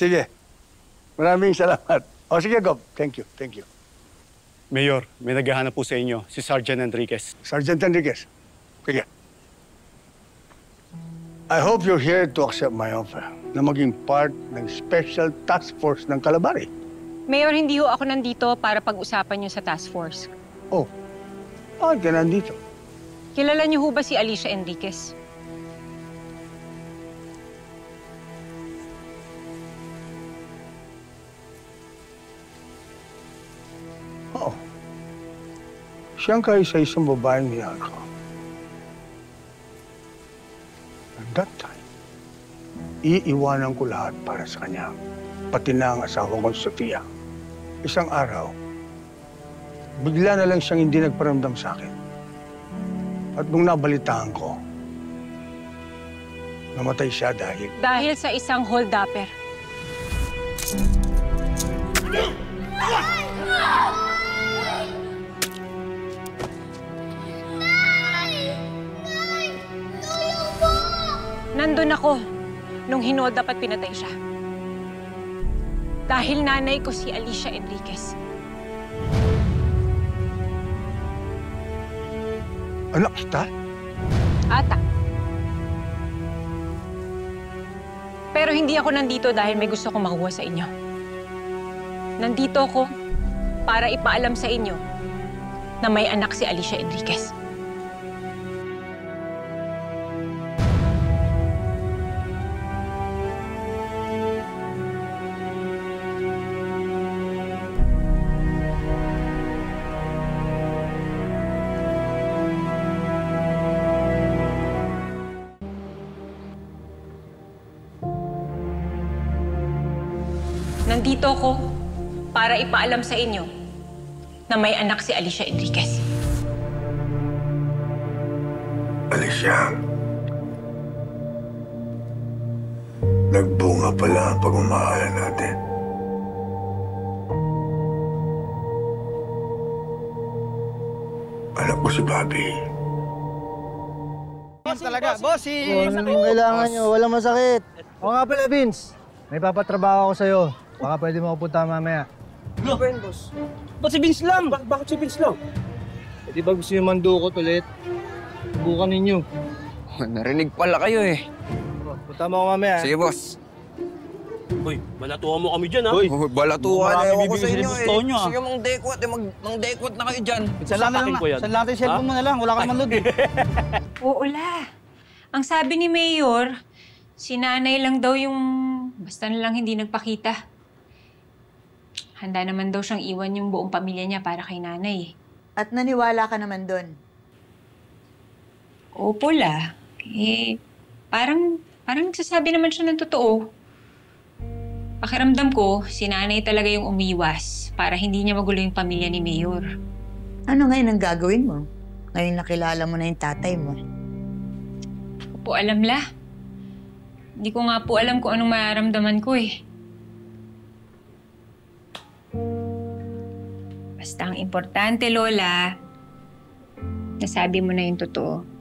Sige. Maraming salamat. O sige, Gob. Thank you. Thank you. Mayor, may naghahanap po sa inyo, si Sergeant Enriquez. Sergeant Enriquez. Sige. I hope you're here to accept my offer na maging part ng Special Task Force ng Kalabari. Mayor, hindi ho ako nandito para pag-usapan niyo sa task force. Oh, bakit ka nandito? Kilala niyo ho ba si Alicia Enriquez? Oo. Siyang kaisa-isang babaeng niyal ko. At that time, iiwanan ko lahat para sa kanya. Pati na ang asawa kong Sofia. Isang araw, bigla na lang siyang hindi nagparamdam sa akin. At nung nabalitaan ko, namatay siya dahil... Dahil sa isang hold-upper. Nandun ako nung hinold up at pinatay siya. Dahil nanay ko si Alicia Enriquez. Anak kita? Ata. Pero hindi ako nandito dahil may gusto kong makuha sa inyo. Nandito ako para ipaalam sa inyo na may anak si Alicia Enriquez. Nandito ako para ipaalam sa inyo na may anak si Alicia Enriquez. Alicia, nagbunga pala ang pagmamahalan natin. Anak ko si Bobby. Talaga, bossing! Anong kailangan nyo? Walang masakit. O nga pala, Vince. May papatrabaho ako sa'yo. Baka pwede mo pupunta mamaya. Ano ba yun, boss? Ba't si Vince lang? Bakit si Vince lang? Di ba gusto yung mandukot ulit? Subukan ninyo. Narinig pala kayo eh. Punta mo ako mamaya. Sige, boss. Uy, balatuhan mo kami dyan, ha? Uy, balatuhan Marami na ako bibigyan sa si inyo Gusto nyo, ah. Sige, mang dekwat. Mang dekwat na kayo dyan. Sasapakin ko yan. Saan natin cellphone mo na lang? Wala ka naman load eh. Oo la. Ang sabi ni Mayor, si nanay lang daw yung basta na lang hindi nagpakita. Handa naman daw siyang iwan yung buong pamilya niya para kay nanay. At naniwala ka naman doon. Opo la. Parang nagsasabi naman siya ng totoo. Pakiramdam ko, si nanay talaga yung umiwas para hindi niya magulo yung pamilya ni Mayor. Ano ngayon ang gagawin mo? Ngayon nakilala mo na yung tatay mo. Opo, alam la. Hindi ko nga po alam kung anong mararamdaman ko eh. Basta ang importante, Lola, nasabi mo na yung totoo.